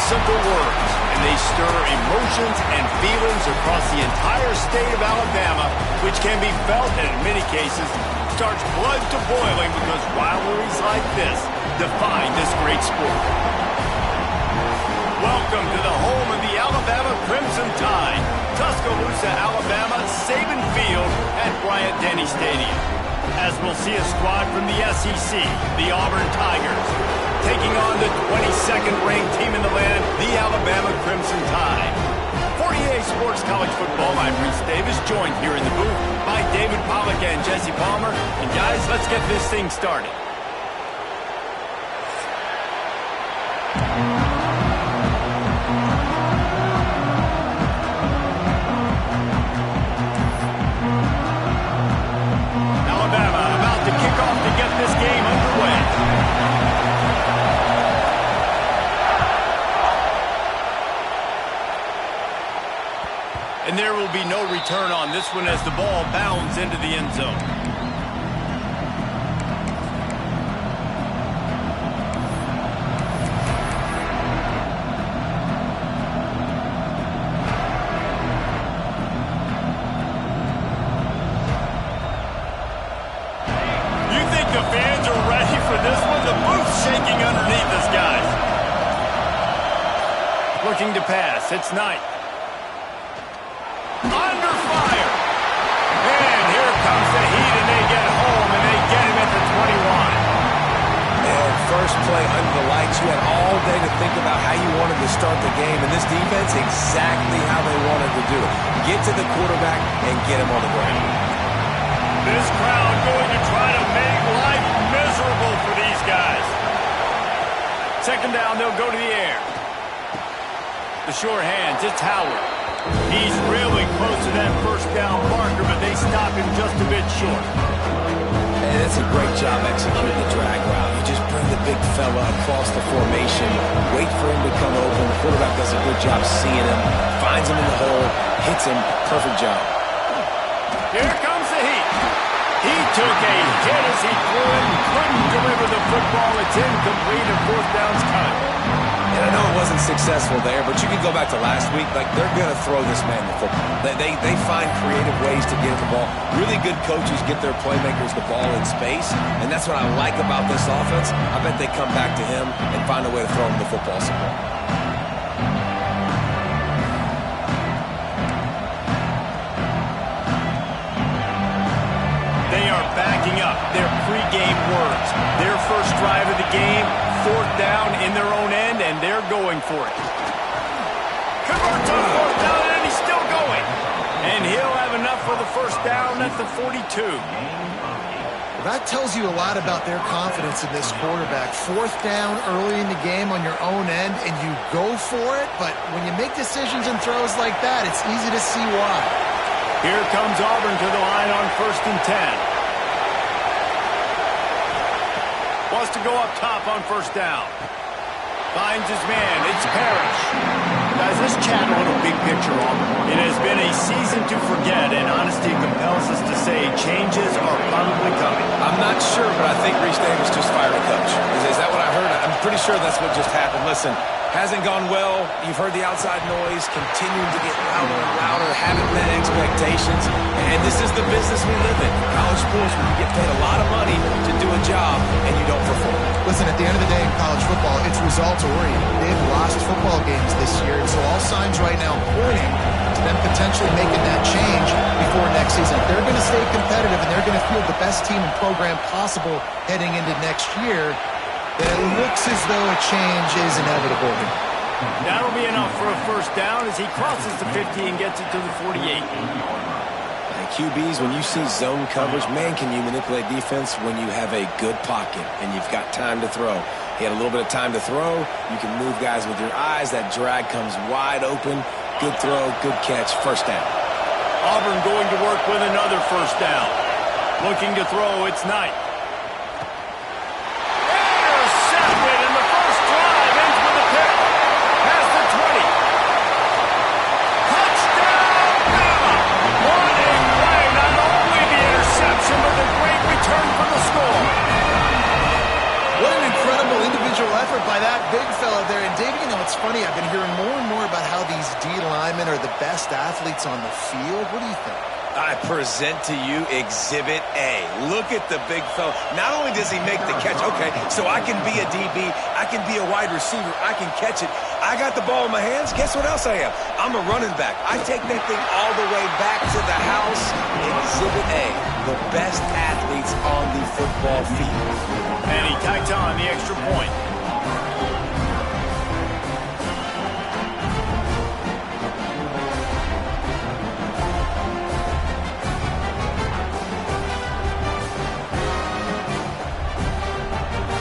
simple words, and they stir emotions and feelings across the entire state of Alabama, which can be felt and in many cases starts blood to boiling because rivalries like this define this great sport. Welcome to the home of the Alabama Crimson Tide, Tuscaloosa, Alabama, Saban Field at Bryant-Denny Stadium. As we'll see a squad from the SEC, the Auburn Tigers, taking on the 22nd ranked team in the land, the Alabama Crimson Tide. For EA Sports College Football, I'm Reese Davis, joined here in the booth by David Pollack and Jesse Palmer. And guys, let's get this thing started. And there will be no return on this one as the ball bounds into the end zone. You think the fans are ready for this one? The booth's shaking underneath us, guys. Looking to pass. It's Knight. Under fire. And here comes the heat, and they get home, and they get him at the 21. And first play under the lights, you had all day to think about how you wanted to start the game, and this defense, exactly how they wanted to do it. Get to the quarterback and get him on the ground. This crowd going to try to make life miserable for these guys. Second down, they'll go to the air. The short hands, it's Howard. He's really close to that first down marker, but they stop him just a bit short. And it's a great job executing the drag route. You just bring the big fella across the formation, wait for him to come open. The quarterback does a good job seeing him, finds him in the hole, hits him. Perfect job. Here comes the heat. He took a hit as he threw it and couldn't deliver the football. It's incomplete and fourth down's cut. And I know it wasn't successful there, but you can go back to last week. Like, they're going to throw this man the football. They find creative ways to get the ball. Really good coaches get their playmakers the ball in space, and that's what I like about this offense. I bet they come back to him and find a way to throw him the football somewhere. They are backing up their pregame words. Their first drive of the game, fourth down in their own end, and they're going for it. Converts on fourth down, and he's still going. And he'll have enough for the first down at the 42. That tells you a lot about their confidence in this quarterback. Fourth down early in the game on your own end, and you go for it, but when you make decisions and throws like that, it's easy to see why. Here comes Auburn to the line on 1st and 10. Wants to go up top on first down. Finds his man. It's Parrish. Guys, let's chat a little big picture, Auburn. It has been a season to forget, and honesty compels us to say changes are probably coming. I'm not sure, but I think Reese Davis just fired a coach. Is that what I heard? I'm pretty sure that's what just happened. Listen, hasn't gone well. You've heard the outside noise, continuing to get louder and louder, haven't met expectations, and this is the business we live in. College sports, where you get paid a lot of money to do a job, and you don't perform. Listen, at the end of the day in college football, it's results-oriented. They've lost football games this year, and so all signs right now pointing to them potentially making that change before next season. If they're going to stay competitive and they're going to field the best team and program possible heading into next year, then it looks as though a change is inevitable. That'll be enough for a first down as he crosses the 50 and gets it to the 48. QBs, when you see zone coverage, man, can you manipulate defense when you have a good pocket and you've got time to throw. He had a little bit of time to throw. You can move guys with your eyes. That drag comes wide open. Good throw, good catch, first down. Auburn going to work with another first down. Looking to throw, it's Knight. Intercepted, and the first drive ends with a pick. Past the 20. Touchdown, Bama! What a play! Not only the interception, but the great return for the score. What an incredible individual effort by that big fella there. And, Dave, you know, it's it's funny. I've been hearing more and more about how these D linemen are the best athletes on the field. What do you think? I present to you Exhibit A. Look at the big fella. Not only does he make the catch, okay, so I can be a DB, I can be a wide receiver, I can catch it. I got the ball in my hands. Guess what else I am? I'm a running back. I take that thing all the way back to the house. Exhibit A, the best athletes on the football field. And he tacked on the extra point.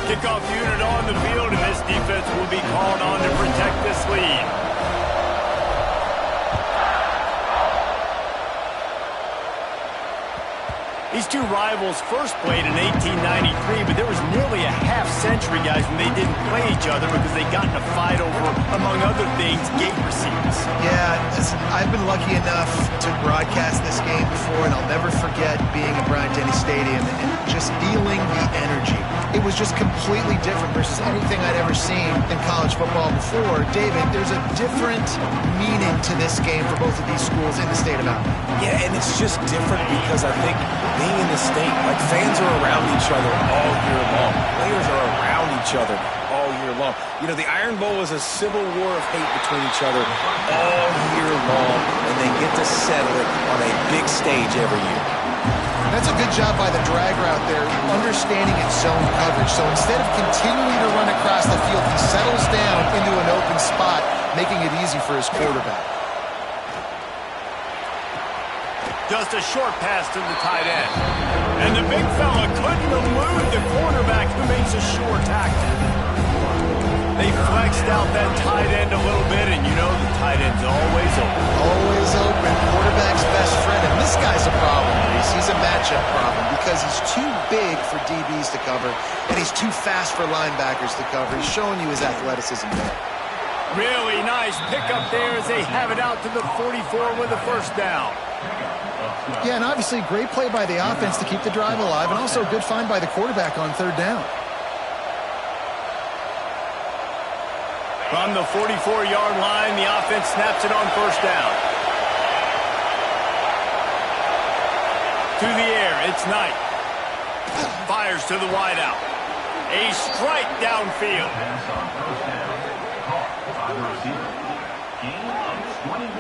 Kickoff unit on the field, and this defense will be called on to protect this lead. These two rivals first played in 1893, but there was nearly a half-century, guys, when they didn't play each other because they got in a fight over, among other things, gate receipts. Yeah, listen, I've been lucky enough to broadcast this game before, and I'll never forget being at Bryant-Denny Stadium and just feeling the energy. It was just completely different versus anything I'd ever seen in college football before. David, there's a different meaning to this game for both of these schools in the state of Alabama. Yeah, and it's just different because I think being in the state, like fans are around each other all year long. Players are around each other all year long. You know, the Iron Bowl is a civil war of hate between each other all year long, and they get to settle it on a big stage every year. That's a good job by the drag route there, understanding its zone coverage. So instead of continuing to run across the field, he settles down into an open spot, making it easy for his quarterback. Just a short pass to the tight end. And the big fella couldn't elude the quarterback who makes a sure tackle. They flexed out that tight end a little bit, and you know the tight end's always open. Always open. Quarterback's best friend. And this guy's a problem, Reese. He's a matchup problem because he's too big for DBs to cover, and he's too fast for linebackers to cover. He's showing you his athleticism there. Really nice pickup there as they have it out to the 44 with a first down. Yeah, and obviously great play by the offense to keep the drive alive, and also a good find by the quarterback on third down. From the 44-yard line, the offense snaps it on first down. To the air, it's Knight. Fires to the wideout. A strike downfield.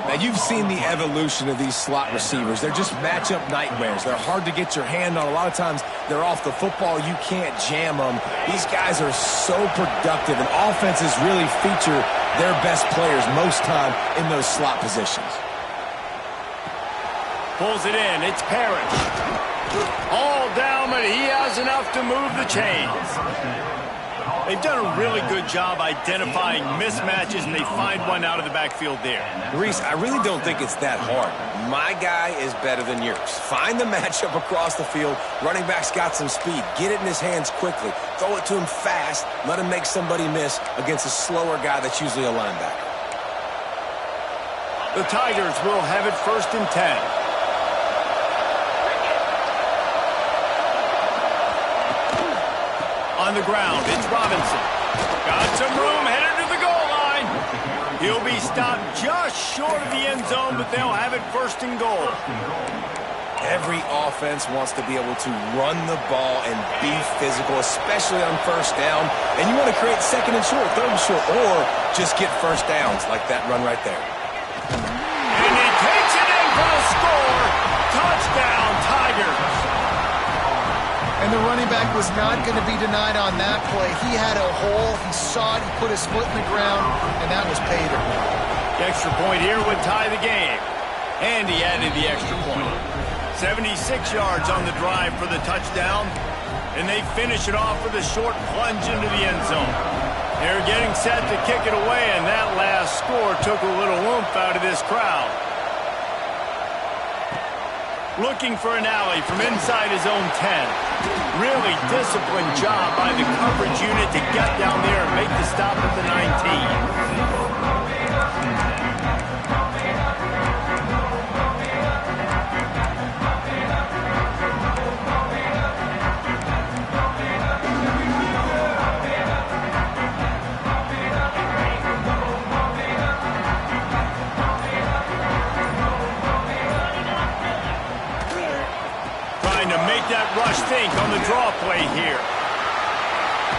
Now, you've seen the evolution of these slot receivers. They're just matchup nightmares. They're hard to get your hand on. A lot of times, they're off the football. You can't jam them. These guys are so productive, and offenses really feature their best players most time in those slot positions. Pulls it in. It's Parrish. All down, but he has enough to move the chains. They've done a really good job identifying mismatches, and they find one out of the backfield there. Reese, I really don't think it's that hard. My guy is better than yours. Find the matchup across the field. Running back's got some speed. Get it in his hands quickly. Throw it to him fast. Let him make somebody miss against a slower guy that's usually a linebacker. The Tigers will have it 1st and 10. On the ground, it's Robinson. Got some room, headed to the goal line. He'll be stopped just short of the end zone, but they'll have it 1st and goal. Every offense wants to be able to run the ball and be physical, especially on first down. And you want to create 2nd and short, 3rd and short, or just get first downs like that run right there. And he takes it in for the score. Touchdown, Tigers. And the running back was not going to be denied on that play. He had a hole. He saw it. He put his foot in the ground, and that was pay dirt. The extra point here would tie the game. And he added the extra point. 76 yards on the drive for the touchdown. And they finish it off with a short plunge into the end zone. They're getting set to kick it away, and that last score took a little oomph out of this crowd. Looking for an alley from inside his own 10. Really disciplined job by the coverage unit to get down there and make the stop at the 19. think on the draw play here?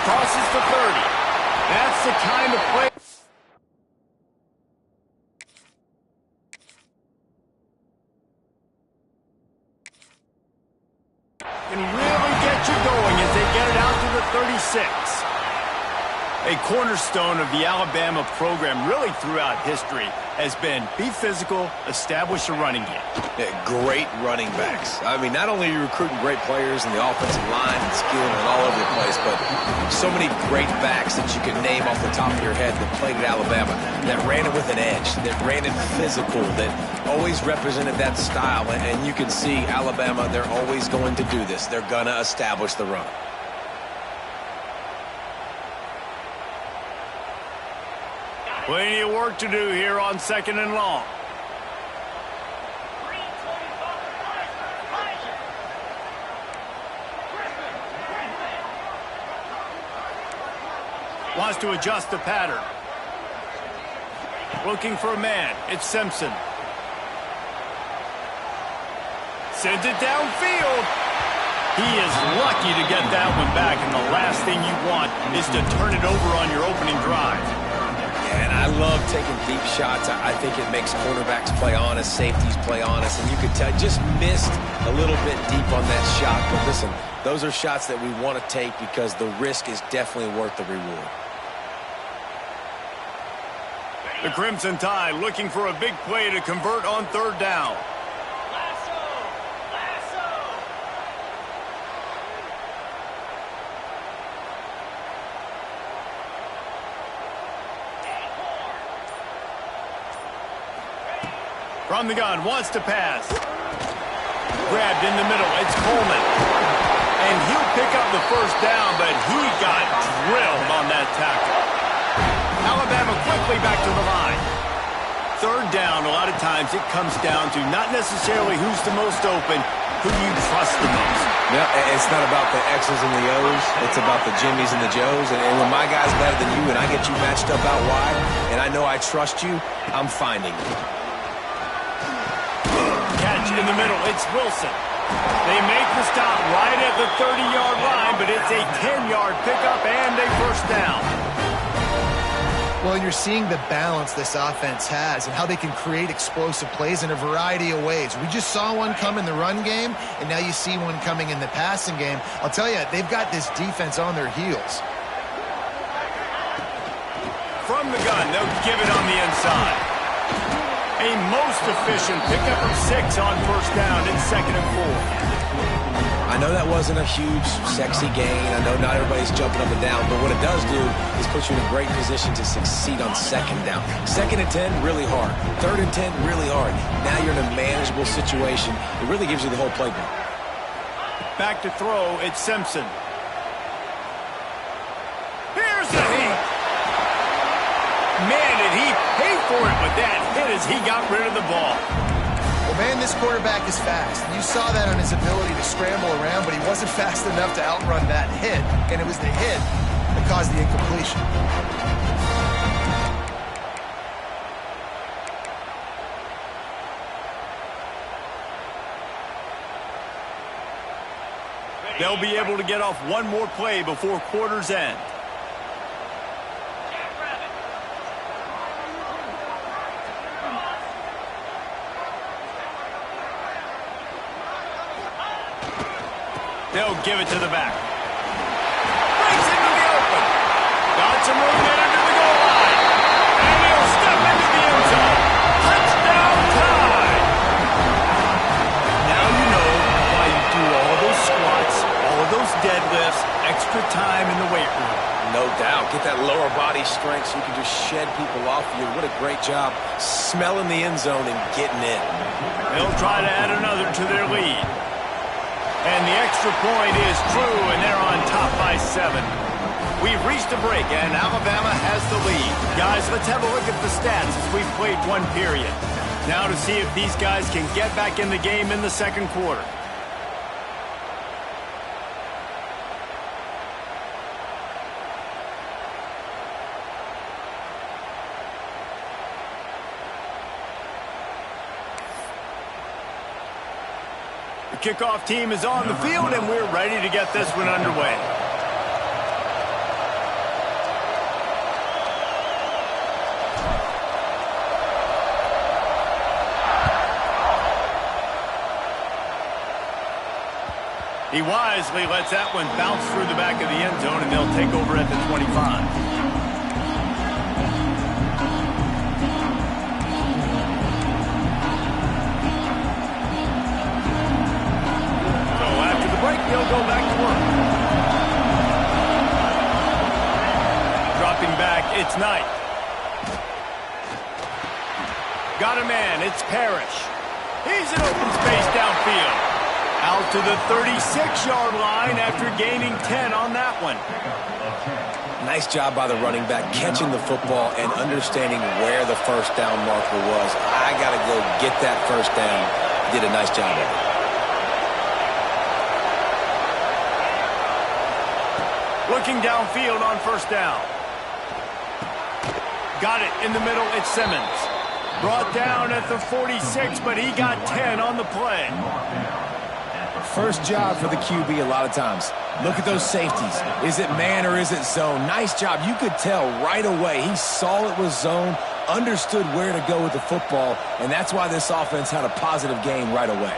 Crosses the 30. That's the kind of play. Can really get you going as they get it out to the 36. A cornerstone of the Alabama program really throughout history has been be physical, establish a running game. Yeah, great running backs. I mean, not only are you recruiting great players in the offensive line and skill and all over the place, but so many great backs that you can name off the top of your head that played at Alabama, that ran it with an edge, that ran it physical, that always represented that style. And you can see Alabama, they're always going to do this. They're going to establish the run. Plenty of work to do here on 2nd and long. Wants to adjust the pattern. Looking for a man. It's Simpson. Sends it downfield. He is lucky to get that one back, and the last thing you want is to turn it over on your opening drive. And I love taking deep shots. I think it makes cornerbacks play honest, safeties play honest, and you could tell just missed a little bit deep on that shot. But listen, those are shots that we want to take because the risk is definitely worth the reward. The Crimson Tide looking for a big play to convert on 3rd down. From the gun, wants to pass. Grabbed in the middle, it's Coleman. And he'll pick up the 1st down, but he got drilled on that tackle. Alabama quickly back to the line. 3rd down, a lot of times it comes down to not necessarily who's the most open, who you trust the most. Yeah, it's not about the X's and the O's. It's about the Jimmies and the Joes. And when my guy's better than you and I get you matched up out wide, and I know I trust you, I'm finding you. Catch in the middle, it's Wilson. They make the stop right at the 30-yard line, but it's a 10-yard pickup and a 1st down. Well, you're seeing the balance this offense has and how they can create explosive plays in a variety of ways. We just saw one come in the run game, and now you see one coming in the passing game. I'll tell you, they've got this defense on their heels. From the gun, they'll give it on the inside. A most efficient pickup of 6 on 1st down. It's 2nd and 4. I know that wasn't a huge, sexy gain. I know not everybody's jumping up and down, but what it does do is put you in a great position to succeed on 2nd down. 2nd and 10, really hard. 3rd and 10, really hard. Now you're in a manageable situation. It really gives you the whole playbook. Back to throw, it's Simpson. Here's the heat. Man, did he pay for it with that hit as he got rid of the ball. Well, man, this quarterback is fast. You saw that on his ability to scramble around, but he wasn't fast enough to outrun that hit, and it was the hit that caused the incompletion. They'll be able to get off one more play before quarter's end. They'll give it to the back. Breaks into the open. Got some room to enter the goal line. And he'll step into the end zone. Touchdown Tide. Now you know why you do all those squats, all of those deadlifts, extra time in the weight room. No doubt. Get that lower body strength so you can just shed people off you. What a great job smelling the end zone and getting in. They'll try to add another to their lead. And the extra point is true, and they're on top by 7. We've reached a break, and Alabama has the lead. Guys, let's have a look at the stats as we've played one period. Now to see if these guys can get back in the game in the 2nd quarter. The kickoff team is on the field, and we're ready to get this one underway. He wisely lets that one bounce through the back of the end zone, and they'll take over at the 25. So after the break, they'll go back to work. Dropping back, it's Knight. Got a man, it's Parrish. He's in open space downfield. Out to the 36-yard line after gaining 10 on that one. Nice job by the running back catching the football and understanding where the first down marker was. I got to go get that first down. Did a nice job of it. Looking downfield on first down. Got it in the middle. It's Simmons. Brought down at the 46, but he got 10 on the play. First job for the QB a lot of times. Look at those safeties. Is it man or is it zone? Nice job. You could tell right away. He saw it was zone, understood where to go with the football, and that's why this offense had a positive game right away.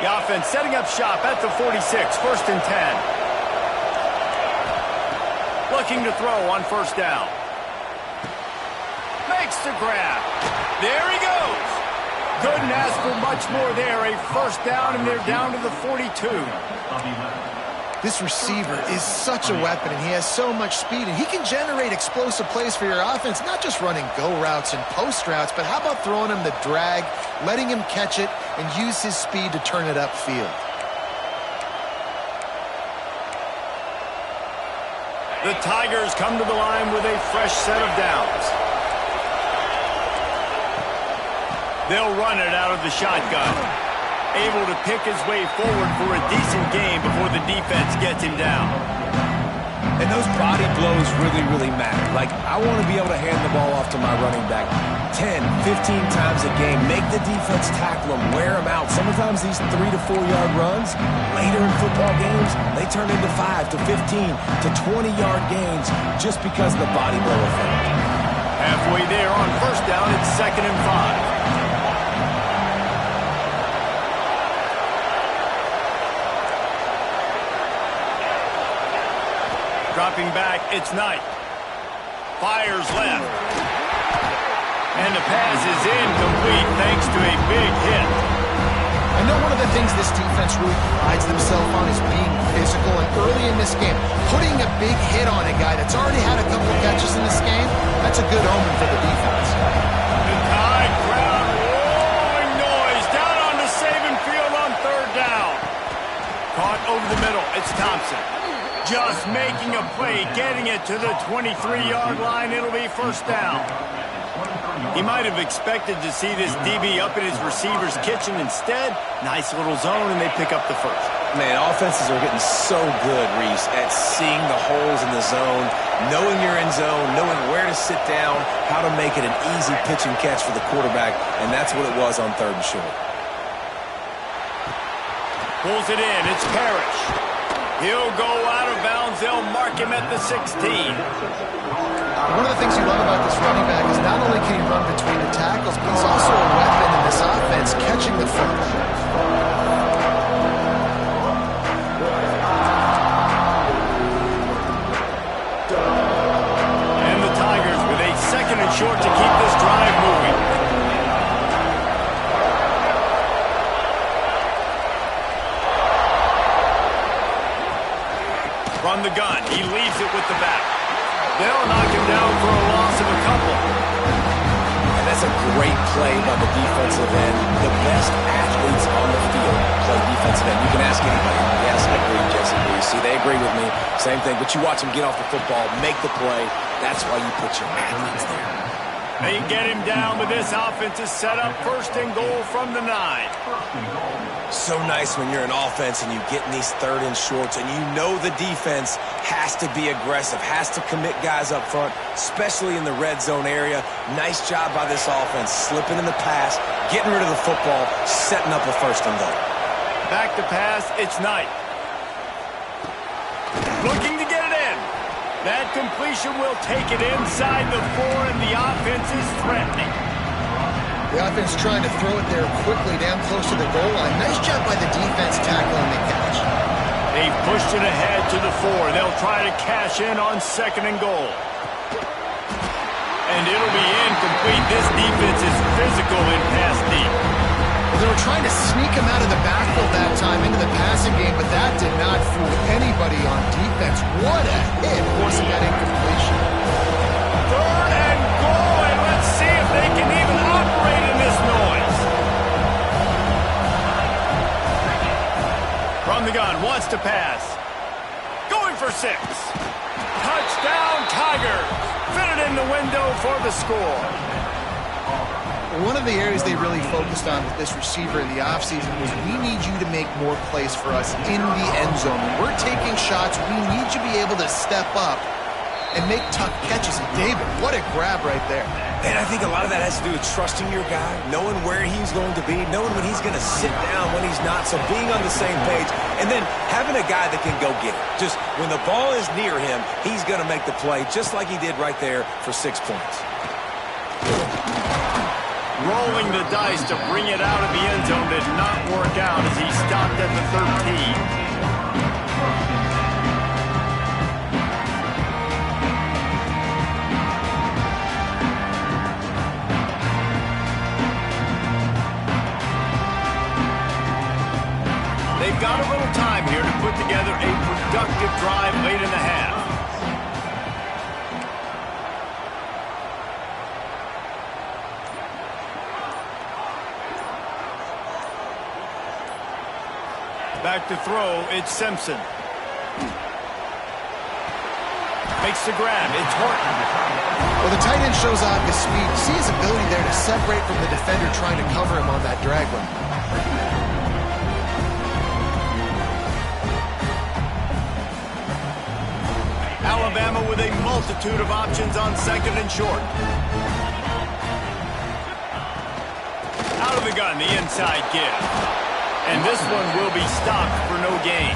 The offense setting up shop at the 46, first and 10. Looking to throw on first down. Makes the grab. There he goes. Couldn't ask for much more there. A first down, and they're down to the 42. This receiver is such a weapon, and he has so much speed, and he can generate explosive plays for your offense, not just running go routes and post routes, but how about throwing him the drag, letting him catch it, and use his speed to turn it upfield. The Tigers come to the line with a fresh set of downs. They'll run it out of the shotgun. Able to pick his way forward for a decent game before the defense gets him down. And those body blows really matter. Like, I want to be able to hand the ball off to my running back 10, 15 times a game. Make the defense tackle him, wear him out. Sometimes these 3 to 4 yard runs, later in football games, they turn into 5 to 15 to 20 yard gains just because of the body blow effect. Halfway there on first down, it's 2nd and 5. Dropping back, it's Knight. Fires left. And the pass is incomplete thanks to a big hit. I know one of the things this defense really prides themselves on is being physical, and early in this game, putting a big hit on a guy that's already had a couple of catches in this game, that's a good omen for the defense. The Tide crowd roaring noise down on the Saban field on third down. Caught over the middle, it's Thompson. Just making a play, getting it to the 23-yard line. It'll be first down. He might have expected to see this DB up in his receiver's kitchen. Instead, nice little zone, and they pick up the first. Man, offenses are getting so good, Reese, at seeing the holes in the zone, knowing you're in zone, knowing where to sit down, how to make it an easy pitch and catch for the quarterback, and that's what it was on third and short. Pulls it in. It's Parrish. He'll go out of bounds. They'll mark him at the 16. One of the things you love about this running back is not only can he run between the tackles, but he's also a weapon in this offense, catching the football. And the Tigers with a 2nd and short to keep this drive moving. From the gun, he leaves it with the back. They'll knock him down for a loss of a couple. And that's a great play by the defensive end. The best athletes on the field play defensive end. You can ask anybody. Yes, I agree, Jesse. See, they agree with me. Same thing. But you watch them get off the football, make the play. That's why you put your athletes there. They get him down, but this offense is set up first and goal from the 9. So nice when you're an offense and you get in these third and shorts and you know the defense has to be aggressive, has to commit guys up front, especially in the red zone area. Nice job by this offense, slipping in the pass, getting rid of the football, setting up a first and goal. Back to pass, it's Knight. Looking to get it in. That completion will take it inside the 4, and the offense is threatening. The offense trying to throw it there quickly down close to the goal line. Nice job by the defense tackling the catch. They've pushed it ahead to the 4. They'll try to cash in on 2nd and goal. And it'll be incomplete. This defense is physical in pass deep. Well, they were trying to sneak him out of the backfield that time into the passing game, but that did not fool anybody on defense. What a hit forcing that incompletion. 3rd and goal, and let's see if they can even operate in this noise. From the gun, wants to pass. Going for 6. Touchdown, Tigers. Fit it in the window for the score. One of the areas they really focused on with this receiver in the offseason was, we need you to make more plays for us in the end zone. When we're taking shots, we need you to be able to step up and make tough catches. And David, what a grab right there. And I think a lot of that has to do with trusting your guy, knowing where he's going to be, knowing when he's going to sit down, when he's not, so being on the same page, and then having a guy that can go get it. Just when the ball is near him, he's going to make the play, just like he did right there for 6 points. Rolling the dice to bring it out of the end zone did not work out as he stopped at the 13. They've got a little time here to put together a productive drive late in the half. Back to throw, it's Simpson. Makes the grab, it's Horton. Well, the tight end shows off his speed. See his ability there to separate from the defender trying to cover him on that drag run. Alabama with a multitude of options on 2nd and short. Out of the gun, the inside give. And this one will be stopped for no gain.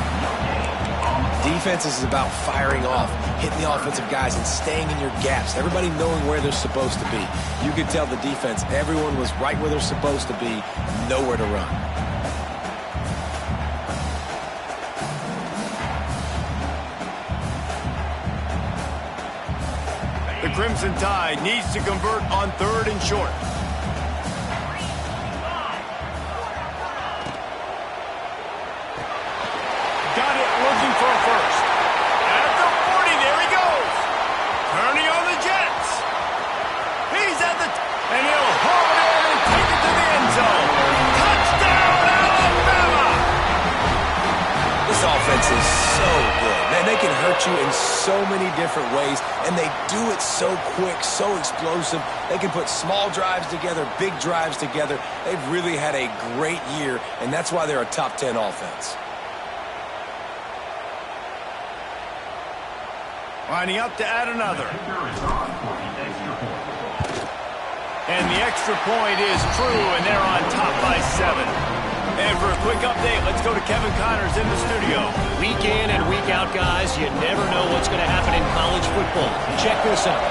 Defense is about firing off, hitting the offensive guys, and staying in your gaps. Everybody knowing where they're supposed to be. You could tell the defense, everyone was right where they're supposed to be, nowhere to run. The Crimson Tide needs to convert on 3rd and short. Got it, looking for a first. At the 40, there he goes. Turning on the Jets. He's at the... and he'll haul it in and take it to the end zone. Touchdown, Alabama! This offense is so good. Man, they can hurt you in so many different ways, and they do it so quick, so explosive. They can put small drives together, big drives together. They've really had a great year, and that's why they're a top 10 offense. Lining up to add another. And the extra point is true, and they're on top by 7. And for a quick update, let's go to Kevin Connors in the studio. Week in and week out, guys, you never know what's going to happen in college football. Check this out.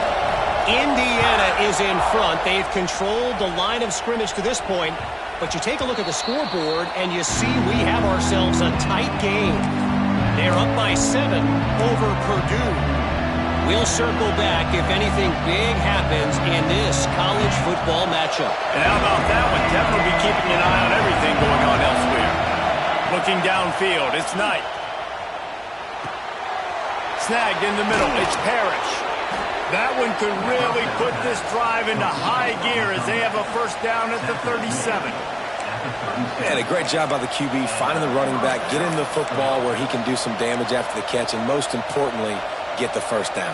Indiana is in front. They've controlled the line of scrimmage to this point. But you take a look at the scoreboard, and you see we have ourselves a tight game. They're up by 7 over Purdue. We'll circle back if anything big happens in this college football matchup. And how about that one? Kevin will be keeping an eye on everything going on elsewhere. Looking downfield, it's Knight. Snagged in the middle, it's Parrish. That one could really put this drive into high gear as they have a first down at the 37. Man, a great job by the QB, finding the running back, getting the football where he can do some damage after the catch, and most importantly, get the first down.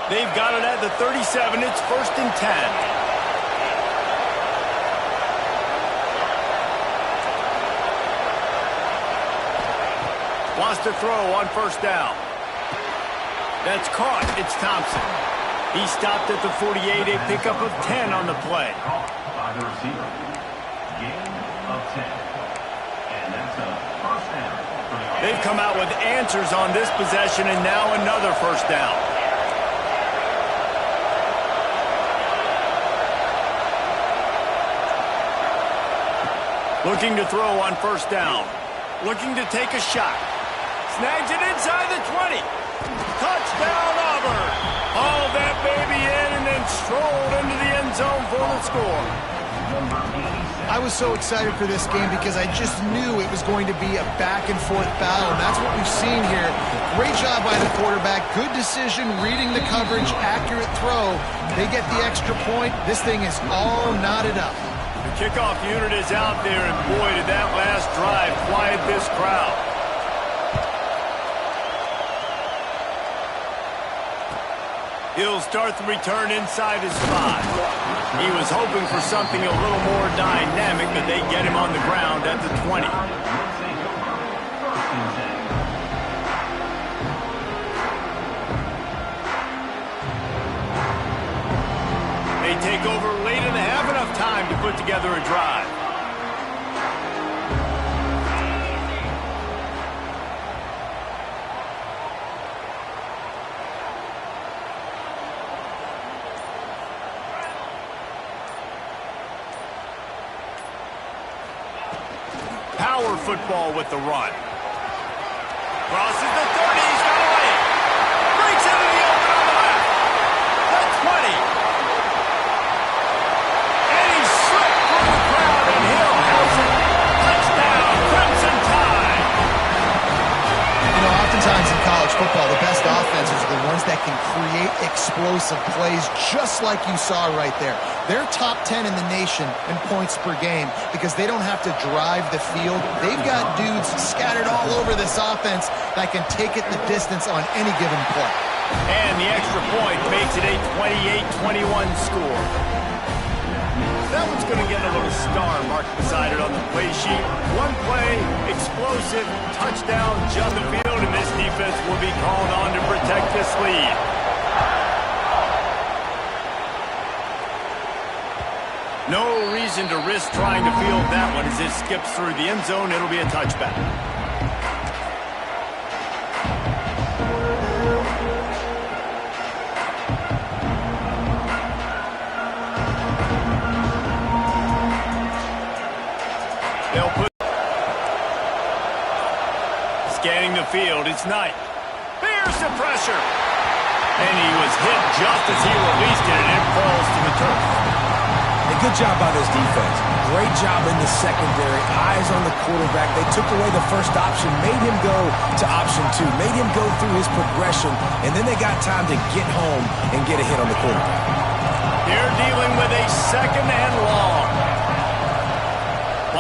They've got it at the 37. It's 1st and 10. Wants to throw on first down. That's caught. It's Thompson. He stopped at the 48, a pickup of 10 on the play. By the receiver. Gain of 10. And that's a first down. They've come out with answers on this possession, and now another first down. Looking to throw on first down. Looking to take a shot. Snags it inside the 20. Touchdown, Auburn. Hauled that baby in and then strolled into the end zone for the score. I was so excited for this game because I just knew it was going to be a back-and-forth battle, and that's what we've seen here. Great job by the quarterback. Good decision, reading the coverage, accurate throw. They get the extra point. This thing is all knotted up. The kickoff unit is out there, and boy, did that last drive quiet this crowd. He'll start the return inside his 5. He was hoping for something a little more dynamic, but they get him on the ground at the 20. They take over late and have enough time to put together a drive. Power football with the run. Crosses the 30, he's got away. Breaks into the open on the left. The 20. And he slipped through the crowd, and Hill has it. Touchdown, Crimson Tide. You know, oftentimes in college football, the best offenses are the ones that can create explosive plays just like you saw right there. They're top 10 in the nation in points per game because they don't have to drive the field. They've got dudes scattered all over this offense that can take it the distance on any given play. And the extra point makes it a 28-21 score. That one's going to get a little star marked beside it on the play sheet. One play, explosive, touchdown, jump the field, and this defense will be called on to protect this lead. No reason to risk trying to field that one as it skips through the end zone. It'll be a touchback. They'll put... Scanning the field, it's Knight. Bears the pressure. And he was hit just as he released it, and it falls to the turf. Good job by this defense. Great job in the secondary. Eyes on the quarterback. They took away the first option, made him go to option 2, made him go through his progression, and then they got time to get home and get a hit on the quarterback. They're dealing with a second and long.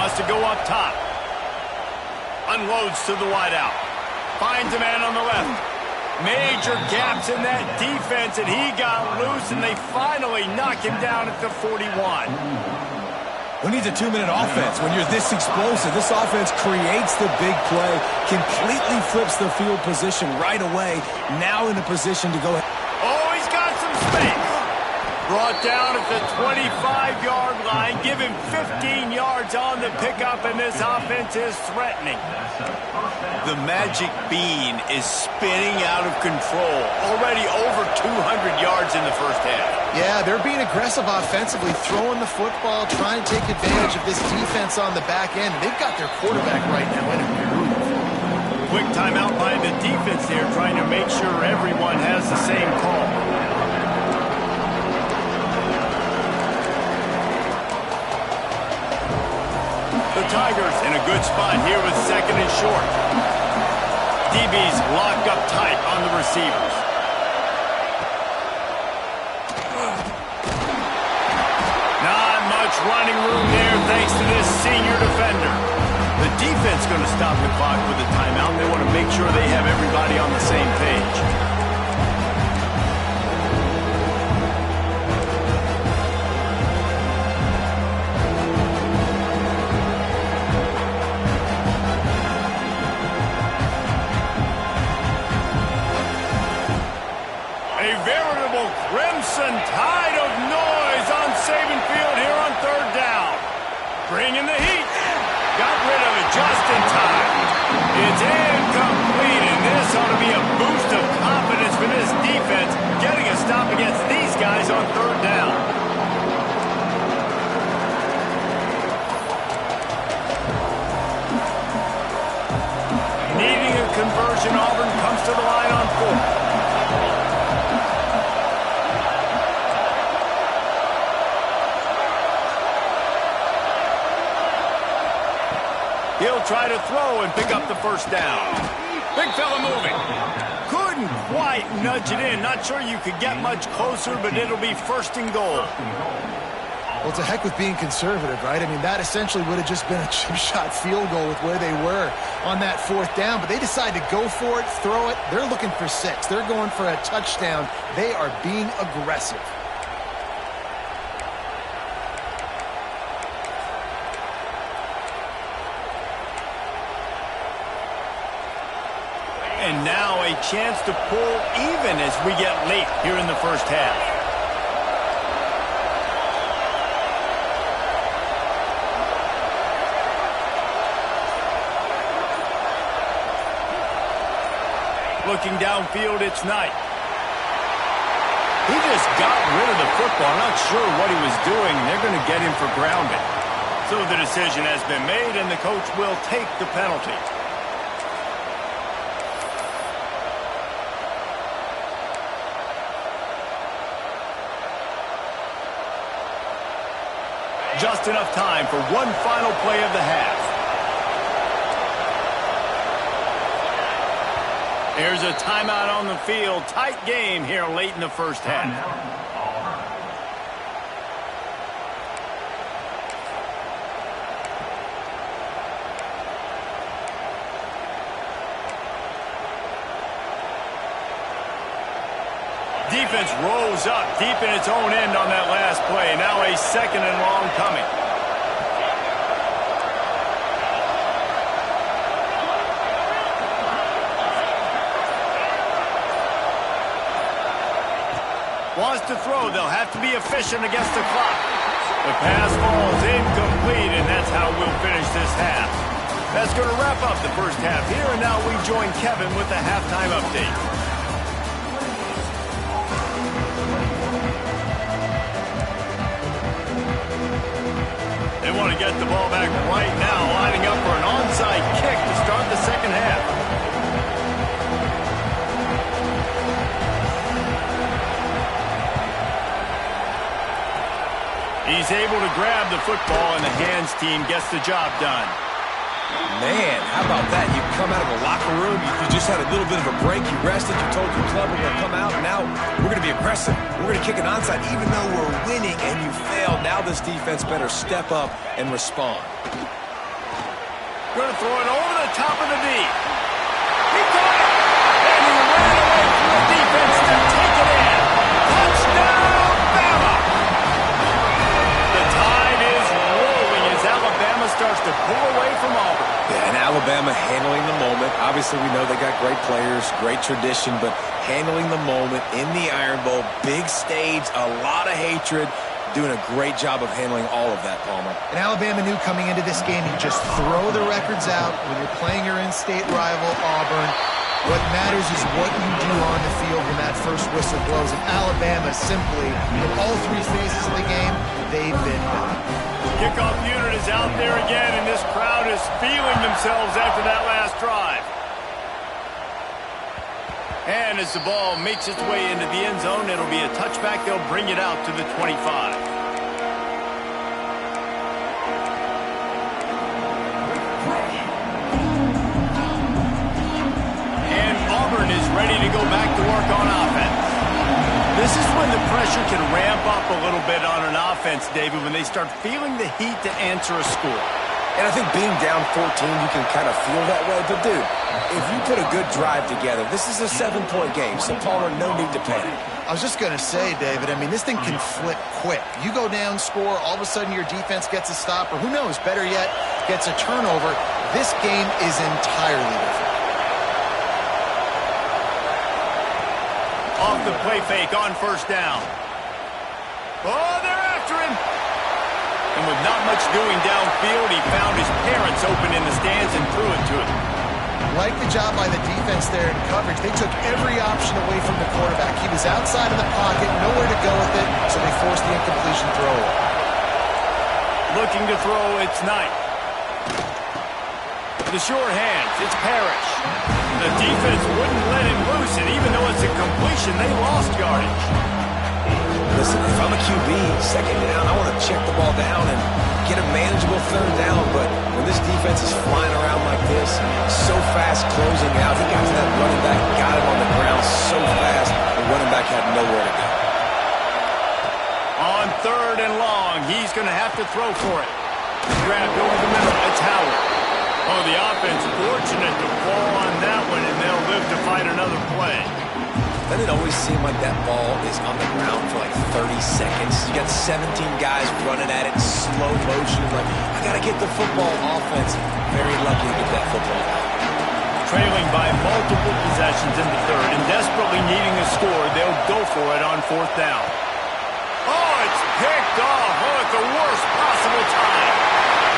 Wants to go up top. Unloads to the wideout. Finds a man on the left. Major gaps in that defense, and he got loose, and they finally knock him down at the 41. Who needs a 2-minute offense when you're this explosive? This offense creates the big play, completely flips the field position right away, now in a position to go. Oh, he's got some space. Brought down at the 25-yard line. Give him 15 yards on the pickup, and this offense is threatening. The magic bean is spinning out of control. Already over 200 yards in the first half. Yeah, they're being aggressive offensively, throwing the football, trying to take advantage of this defense on the back end. They've got their quarterback right now in a groove. Quick timeout by the defense there, trying to make sure everyone has the same call. The Tigers in a good spot here with second and short. DB's locked up tight on the receivers. Not much running room there thanks to this senior defender. The defense going to stop the clock with a timeout. They want to make sure they have everybody on the same page. Bringing the heat. Got rid of it just in time. It's incomplete, and this ought to be a boost of confidence for this defense, getting a stop against these guys on third down. Needing a conversion, Auburn comes to the line on fourth. He'll try to throw and pick up the first down. Big fella moving. Couldn't quite nudge it in. Not sure you could get much closer, but it'll be first and goal. Well, it's a heck with being conservative, right? I mean, that essentially would have just been a chip shot field goal with where they were on that fourth down. But they decide to go for it, throw it. They're looking for 6. They're going for a touchdown. They are being aggressive. And now a chance to pull even as we get late here in the first half. Looking downfield, it's Knight. He just got rid of the football. Not sure what he was doing. They're going to get him for grounding. So the decision has been made, and the coach will take the penalty. Just enough time for one final play of the half. Here's a timeout on the field. Tight game here late in the first half. Defense rose up deep in its own end on that last play. Now a second and long coming. Wants to throw. They'll have to be efficient against the clock. The pass falls incomplete, and that's how we'll finish this half. That's going to wrap up the first half here, and now we join Kevin with the halftime update. They want to get the ball back right now, lining up for an onside kick to start the second half. He's able to grab the football, and the hands team gets the job done. Man, how about that? You come out of the locker room, you just had a little bit of a break, you rested, you told your club we're going to come out, and now we're going to be aggressive. We're going to kick an onside even though we're winning, and you failed. Now this defense better step up and respond. Going to throw it over the top of the knee. He got it! And he ran away from the defense to take it in. Touchdown, Bama! The tide is rolling as Alabama starts to pull away from Auburn. Yeah, and Alabama handling the moment. Obviously, we know they got great players, great tradition, but handling the moment in the Iron Bowl, big stage, a lot of hatred, doing a great job of handling all of that, Palmer. And Alabama knew coming into this game, you just throw the records out when you're playing your in-state rival, Auburn. What matters is what you do on the field when that first whistle blows. And Alabama simply, in all 3 phases of the game, they've been done. Kickoff unit is out there again, and this crowd is feeling themselves after that last drive. And as the ball makes its way into the end zone, it'll be a touchback. They'll bring it out to the 25. And Auburn is ready to go back to work on offense. This is when the pressure can ramp up a little bit on an offense, David, when they start feeling the heat to answer a score. And I think being down 14, you can kind of feel that way. But, dude, if you put a good drive together, this is a 7-point game. So, Palmer, no need to panic. I was just going to say, David, I mean, this thing can flip quick. You go down, score, all of a sudden your defense gets a stop, or who knows, better yet, gets a turnover. This game is entirely different. Off the play fake on first down. Oh, they're after him. And with not much doing downfield, he found his parents open in the stands and threw it to him. Like the job by the defense there in coverage. They took every option away from the quarterback. He was outside of the pocket, nowhere to go with it, so they forced the incompletion throw. Looking to throw, it's Knight. The short hands, it's Parrish. The defense wouldn't let him loose, and even though it's a completion, they lost yardage. Listen, if I'm a QB, second down, I want to check the ball down and get a manageable third down, but when this defense is flying around like this, so fast closing out, he got to that running back, got him on the ground so fast, the running back had nowhere to go. On third and long, he's going to have to throw for it. Grabbed over the middle, it's Howard. Oh, the offense fortunate to fall on that one, and they'll live to fight another play. Doesn't it always seem like that ball is on the ground for like 30 seconds? You got 17 guys running at it, slow motion. Like, I got to get the football. Offense, very lucky to get that football out. Trailing by multiple possessions in the third and desperately needing a score, they'll go for it on fourth down. Oh, it's picked off. Oh, at the worst possible time.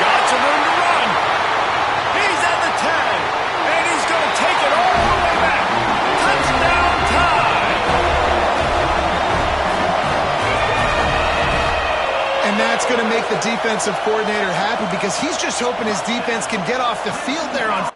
Got some room to run. He's at the 10, and he's going to take it all the way back. Touchdown time. And that's going to make the defensive coordinator happy because he's just hoping his defense can get off the field there on